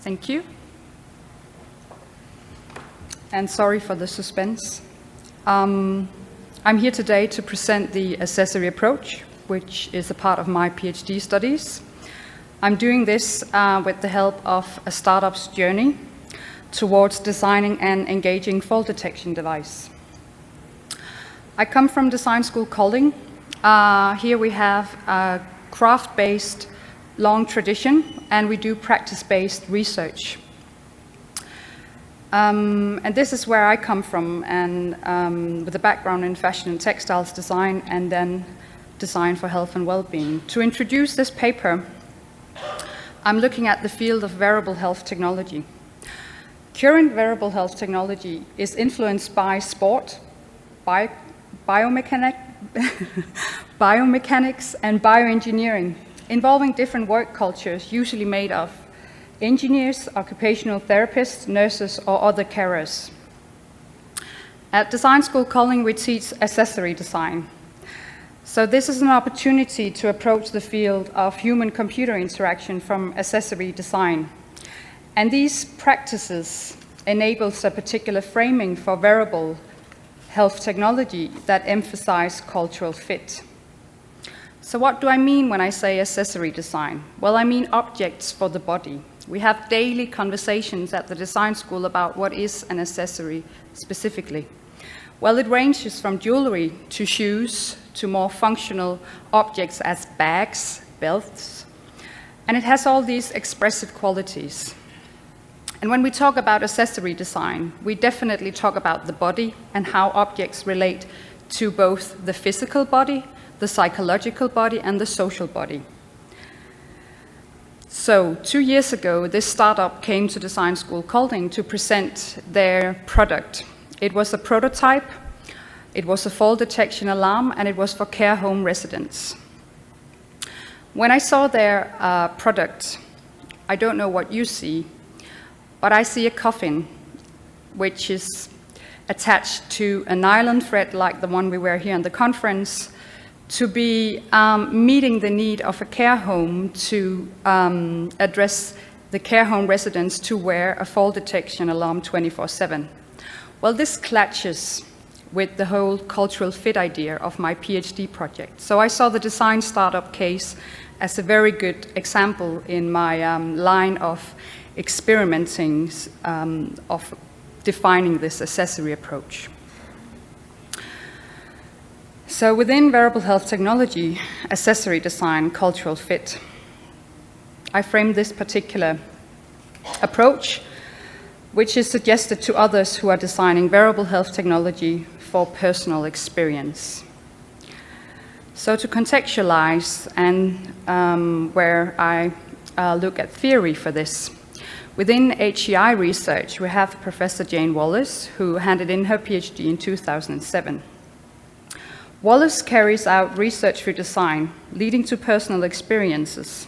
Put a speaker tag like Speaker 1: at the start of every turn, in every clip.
Speaker 1: Thank you. And sorry for the suspense. I'm here today to present the accessory approach, which is a part of my PhD studies. I'm doing this with the help of a startup's journey towards designing an engaging fall detection device. I come from design school Kolding. Here we have a craft-based long tradition, and we do practice-based research. And this is where I come from, and with a background in fashion and textiles design, and then design for health and well-being. To introduce this paper, I'm looking at the field of wearable health technology. Current wearable health technology is influenced by sport, biomechanics, and bioengineering, involving different work cultures, usually made of engineers, occupational therapists, nurses, or other carers. At Design School Kolding, we teach accessory design. So this is an opportunity to approach the field of human-computer interaction from accessory design. And these practices enables a particular framing for wearable health technology that emphasize cultural fit. So what do I mean when I say accessory design? Well, I mean objects for the body. We have daily conversations at the design school about what is an accessory specifically. Well, it ranges from jewellery to shoes to more functional objects as bags, belts, and it has all these expressive qualities. And when we talk about accessory design, we definitely talk about the body and how objects relate to both the physical body, the psychological body, and the social body. So 2 years ago, this startup came to Design School Kolding to present their product. It was a prototype, it was a fall detection alarm, and it was for care home residents. When I saw their product, I don't know what you see, but I see a coffin, which is attached to a nylon thread like the one we wear here in the conference, to be meeting the need of a care home to address the care home residents to wear a fall detection alarm 24/7. Well, this clashes with the whole cultural fit idea of my PhD project. So I saw the design startup case as a very good example in my line of experimenting of defining this accessory approach. So within wearable health technology, accessory design, cultural fit, I framed this particular approach, which is suggested to others who are designing wearable health technology for personal experience. So to contextualize, and where I look at theory for this, within HEI research, we have Professor Jane Wallace, who handed in her PhD in 2007. Wallace carries out research through design, leading to personal experiences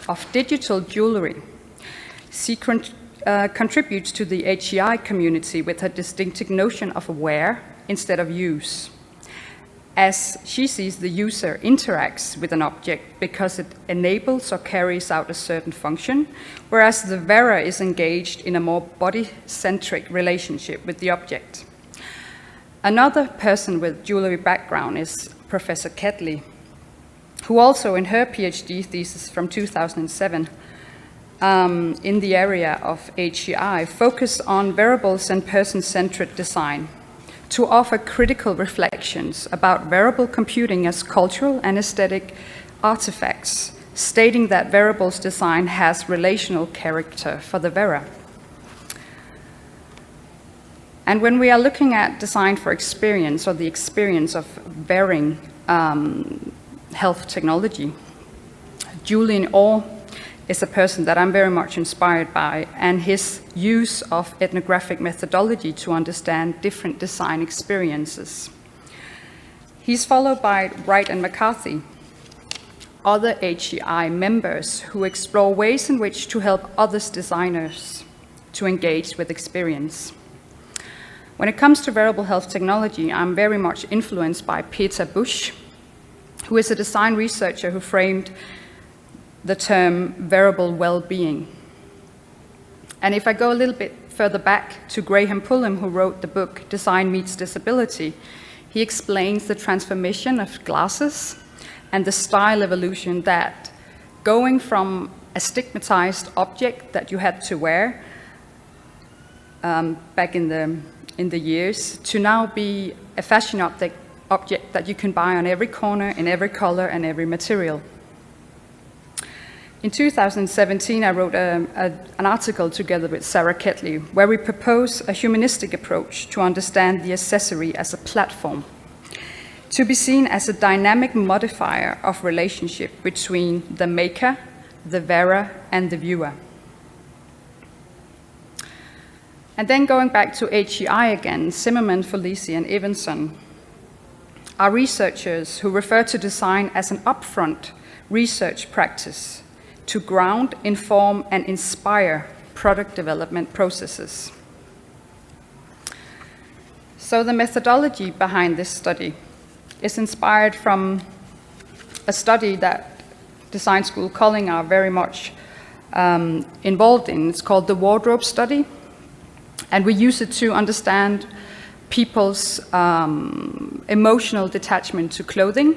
Speaker 1: of digital jewellery. She contributes to the HEI community with her distinctive notion of wear instead of use, as she sees the user interacts with an object because it enables or carries out a certain function, whereas the wearer is engaged in a more body-centric relationship with the object. Another person with jewellery background is Professor Kedley, who also in her PhD thesis from 2007 in the area of HEI focused on wearables and person-centered design to offer critical reflections about wearable computing as cultural and aesthetic artifacts, stating that wearables design has relational character for the wearer. And when we are looking at design for experience, or the experience of wearing health technology, Julian Orr is a person that I'm very much inspired by, and his use of ethnographic methodology to understand different design experiences. He's followed by Wright and McCarthy, other HEI members who explore ways in which to help other designers to engage with experience. When it comes to wearable health technology, I'm very much influenced by Peter Busch, who is a design researcher who framed the term wearable well-being. And if I go a little bit further back to Graham Pullum, who wrote the book Design Meets Disability, he explains the transformation of glasses and the style evolution, that going from a stigmatized object that you had to wear back in the years, to now be a fashion object that you can buy on every corner, in every color and every material. In 2017, I wrote an article together with Sarah Ketley, where we propose a humanistic approach to understand the accessory as a platform, to be seen as a dynamic modifier of relationship between the maker, the wearer, and the viewer. And then going back to SIGCHI again, Zimmerman, Felici, and Evanson are researchers who refer to design as an upfront research practice to ground, inform, and inspire product development processes. So the methodology behind this study is inspired from a study that Design School Culling are very much involved in. It's called the wardrobe study, and we use it to understand people's emotional detachment to clothing,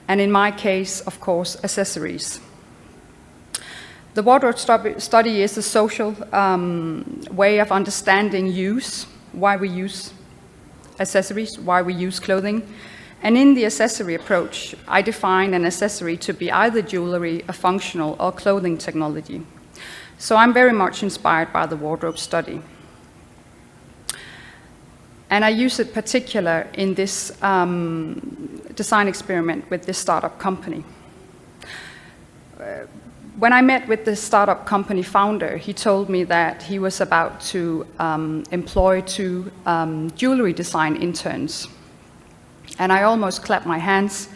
Speaker 1: and in my case, of course, accessories. The wardrobe study is a social way of understanding use, why we use accessories, why we use clothing. And in the accessory approach, I define an accessory to be either jewelry, a functional, or clothing technology. So I'm very much inspired by the wardrobe study. And I use it particular in this design experiment with this startup company. When I met with the startup company founder, he told me that he was about to employ 2 jewelry design interns. And I almost clapped my hands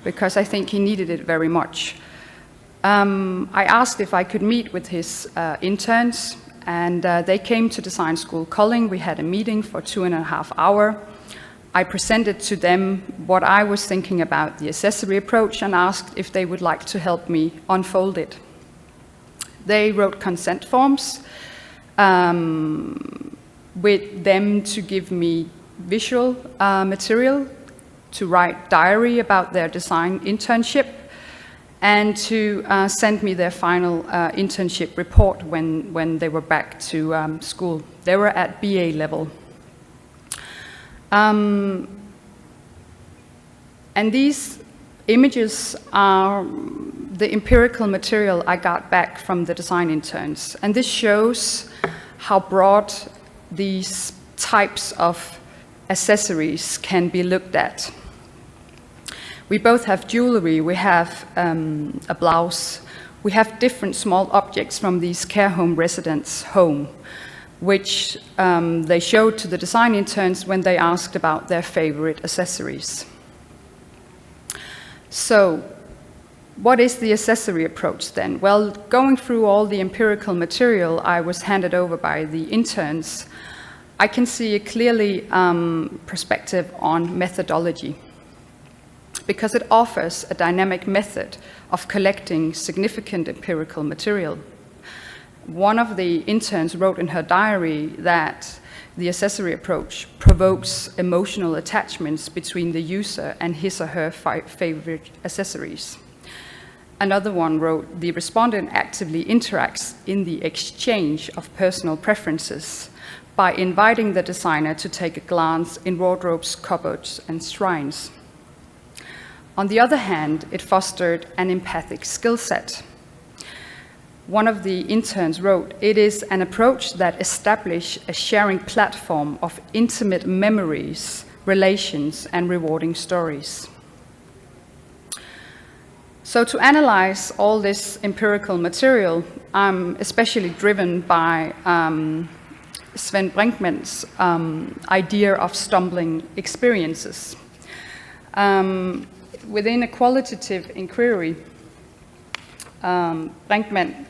Speaker 1: because I think he needed it very much. I asked if I could meet with his interns, and they came to Design School Culling. We had a meeting for 2.5 hours. I presented to them what I was thinking about the accessory approach and asked if they would like to help me unfold it. They wrote consent forms with them to give me visual material, to write diary about their design internship, and to send me their final internship report when they were back to school. They were at BA level. And these images are the empirical material I got back from the design interns. And this shows how broad these types of accessories can be looked at. We both have jewelry, we have a blouse, we have different small objects from these care home residents' home, which they showed to the design interns when they asked about their favorite accessories. So, what is the accessory approach then? Well, going through all the empirical material I was handed over by the interns, I can see a clearly perspective on methodology, because it offers a dynamic method of collecting significant empirical material. One of the interns wrote in her diary that the accessory approach provokes emotional attachments between the user and his or her favorite accessories. Another one wrote, the respondent actively interacts in the exchange of personal preferences by inviting the designer to take a glance in wardrobes, cupboards, and shrines. On the other hand, it fostered an empathic skill set. One of the interns wrote, it is an approach that establishes a sharing platform of intimate memories, relations, and rewarding stories. So to analyze all this empirical material, I'm especially driven by Sven Brinkmann's idea of stumbling experiences. Within a qualitative inquiry, Brinkmann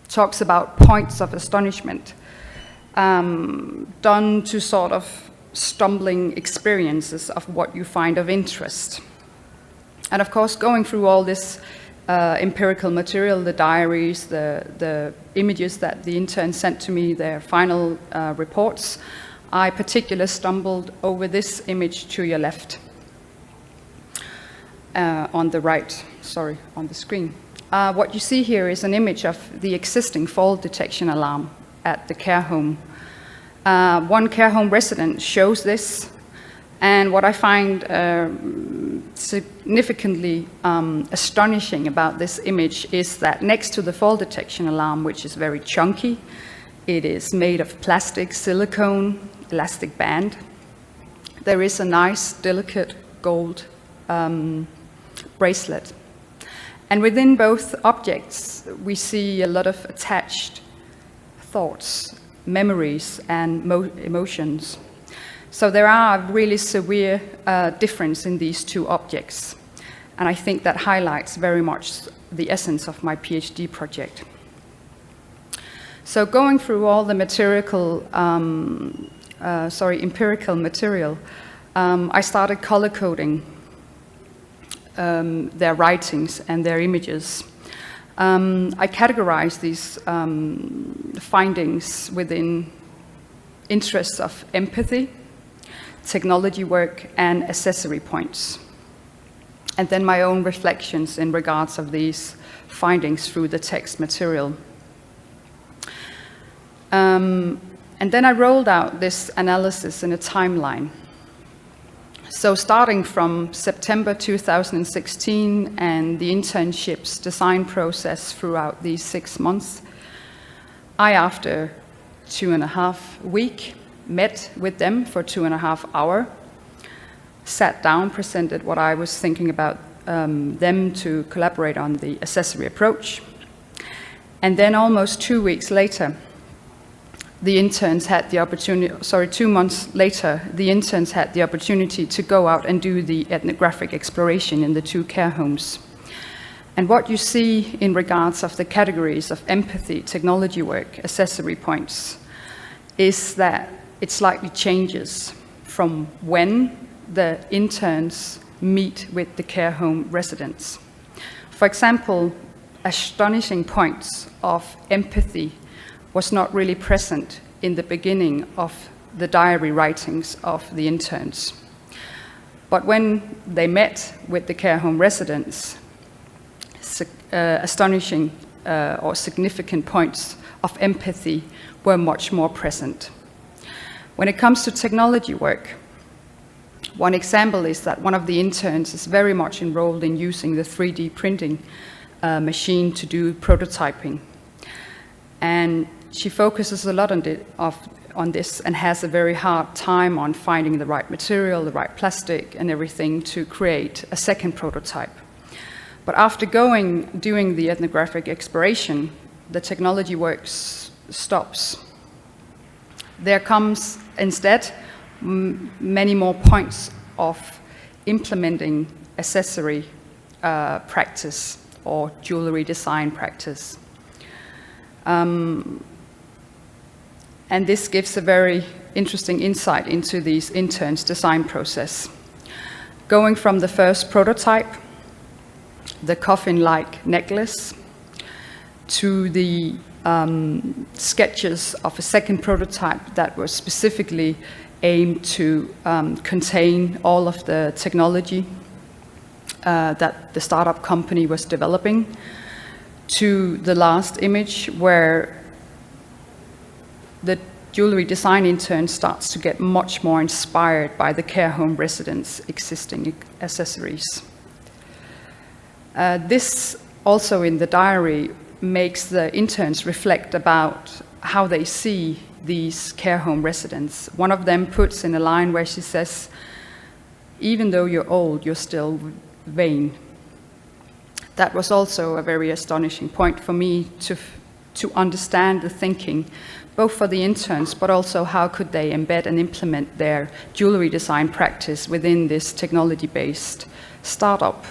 Speaker 1: talks about points of astonishment done to sort of stumbling experiences of what you find of interest. And of course, going through all this empirical material, the diaries, the images that the interns sent to me, their final reports, I particularly stumbled over this image to your left, on the right, sorry, on the screen. What you see here is an image of the existing fall detection alarm at the care home. One care home resident shows this, and what I find significantly astonishing about this image is that next to the fall detection alarm, which is very chunky, it is made of plastic, silicone, elastic band, there is a nice, delicate gold bracelet. And within both objects, we see a lot of attached thoughts, memories, and emotions. So there are a really severe difference in these two objects. And I think that highlights very much the essence of my PhD project. So going through all the empirical material, I started color coding their writings and their images. I categorized these findings within interests of empathy, technology work, and accessory points. And then my own reflections in regards of these findings through the text material. And then I rolled out this analysis in a timeline. So starting from September 2016 and the internship's design process throughout these 6 months, I, after 2.5 weeks, met with them for 2.5 hours, sat down, presented what I was thinking about them to collaborate on the accessory approach. And then almost 2 weeks later, the interns had the opportunity, 2 months later, the interns had the opportunity to go out and do the ethnographic exploration in the 2 care homes. And what you see in regards of the categories of empathy, technology work, accessory points, is that it slightly changes from when the interns meet with the care home residents. For example, astonishing points of empathy was not really present in the beginning of the diary writings of the interns. But when they met with the care home residents, astonishing or significant points of empathy were much more present. When it comes to technology work, one example is that one of the interns is very much enrolled in using the 3D printing machine to do prototyping. And she focuses a lot on this and has a very hard time on finding the right material, the right plastic and everything to create a second prototype. But after doing the ethnographic exploration, the technology work stops. There comes instead many more points of implementing accessory practice or jewellery design practice. And this gives a very interesting insight into these interns' design process. Going from the first prototype, the coffin-like necklace, to the sketches of a second prototype that was specifically aimed to contain all of the technology that the startup company was developing, to the last image where the jewellery design intern starts to get much more inspired by the care home residents' existing accessories. This also in the diary makes the interns reflect about how they see these care home residents. One of them puts in a line where she says, "Even though you're old, you're still vain." That was also a very astonishing point for me to understand the thinking, both for the interns, but also how could they embed and implement their jewellery design practice within this technology-based startup.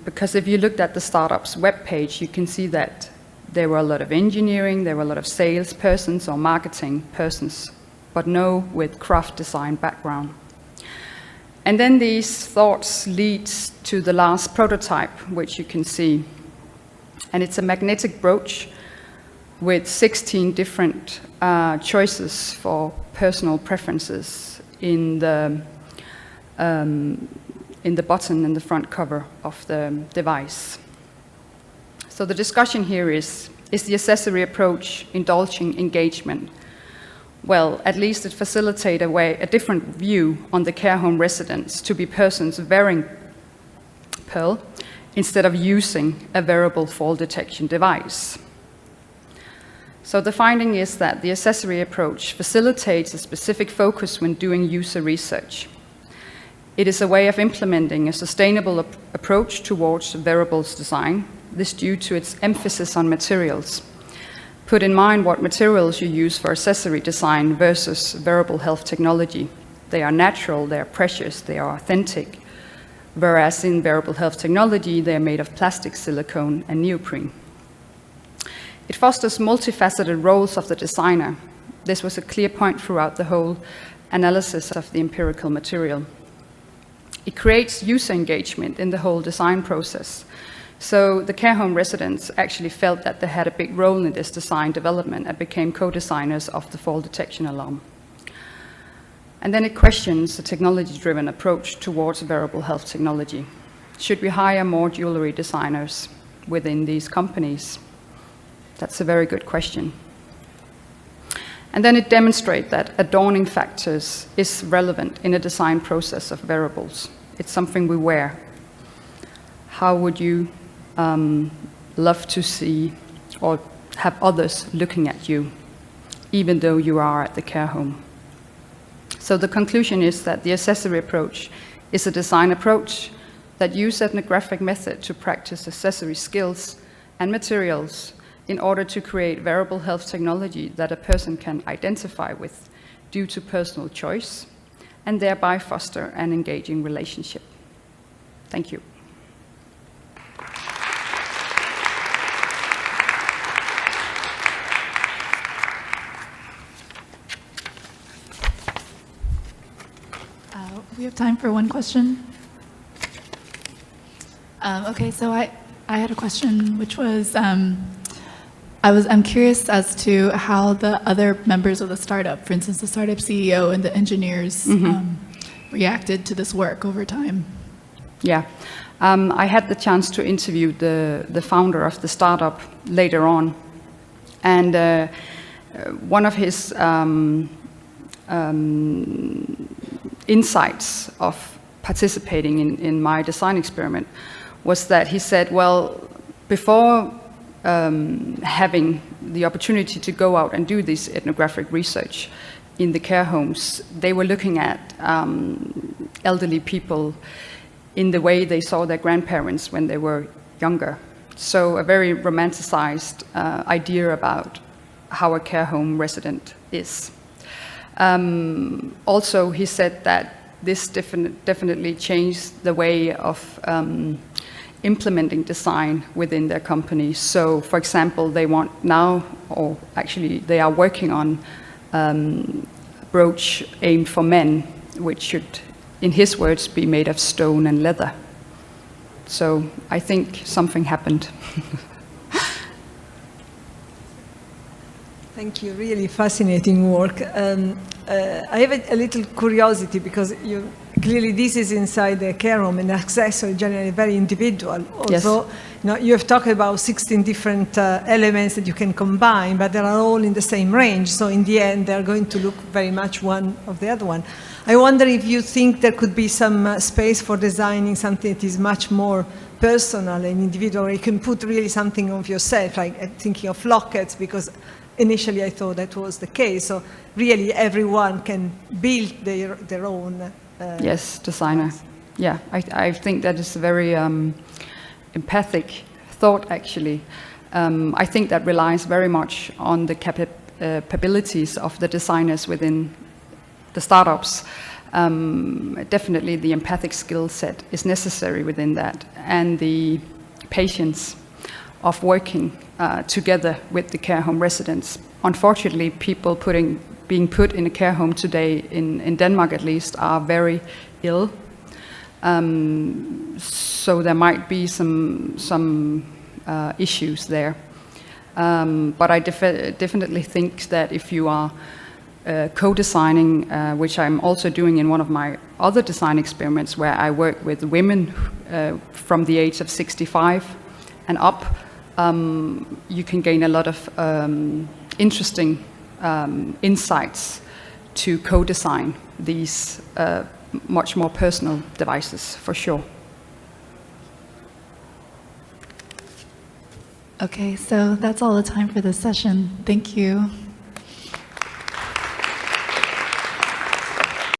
Speaker 1: Because if you looked at the startup's webpage, you can see that there were a lot of engineering, there were a lot of sales persons or marketing persons, but no with craft design background. And then these thoughts lead to the last prototype, which you can see. And it's a magnetic brooch with 16 different choices for personal preferences in the button and the front cover of the device. So the discussion here is the accessory approach indulging engagement? Well, at least it facilitates a different view on the care home residents to be persons wearing pearl instead of using a wearable fall detection device. So the finding is that the accessory approach facilitates a specific focus when doing user research. It is a way of implementing a sustainable approach towards wearables design, this due to its emphasis on materials. Put in mind what materials you use for accessory design versus wearable health technology. They are natural, they are precious, they are authentic, whereas in wearable health technology, they are made of plastic, silicone, and neoprene. It fosters multifaceted roles of the designer. This was a clear point throughout the whole analysis of the empirical material. It creates user engagement in the whole design process. So the care home residents actually felt that they had a big role in this design development and became co-designers of the fall detection alarm. And then it questions the technology-driven approach towards wearable health technology. Should we hire more jewellery designers within these companies? That's a very good question. And then it demonstrates that adorning factors is relevant in a design process of wearables. It's something we wear. How would you love to see or have others looking at you, even though you are at the care home? So the conclusion is that the accessory approach is a design approach that uses ethnographic method to practice accessory skills and materials in order to create wearable health technology that a person can identify with due to personal choice, and thereby foster an engaging relationship. Thank you.
Speaker 2: We have time for one question. Okay, so I had a question, which was, I'm curious as to how the other members of the startup, for instance, the startup CEO and the engineers, reacted to this work over time.
Speaker 1: Yeah, I had the chance to interview the founder of the startup later on, and one of his insights of participating in my design experiment was that he said, well, before having the opportunity to go out and do this ethnographic research in the care homes, they were looking at elderly people in the way they saw their grandparents when they were younger. So a very romanticized idea about how a care home resident is. Also, he said that this definitely changed the way of implementing design within their company. So, for example, they want now, or actually they are working on a brooch aimed for men, which should, in his words, be made of stone and leather. So I think something happened.
Speaker 3: Thank you, really fascinating work. I have a little curiosity because clearly this is inside the care home and accessory generally very individual. Also, yes. You have talked about 16 different elements that you can combine, but they are all in the same range. So in the end, they're going to look very much one of the other one. I wonder if you think there could be some space for designing something that is much more personal and individual, where you can put really something of yourself, like thinking of lockets, because initially I thought that was the case. So really everyone can build their own.
Speaker 1: Yes, designer. Yeah, I think that is a very empathic thought, actually. I think that relies very much on the capabilities of the designers within the startups. Definitely the empathic skill set is necessary within that, and the patience of working together with the care home residents. Unfortunately, people being put in a care home today, in Denmark at least, are very ill, So there might be some issues there. But I definitely think that if you are co-designing, which I'm also doing in one of my other design experiments where I work with women from the age of 65 and up, you can gain a lot of interesting insights to co-design these much more personal devices, for sure.
Speaker 2: Okay, so that's all the time for this session. Thank you.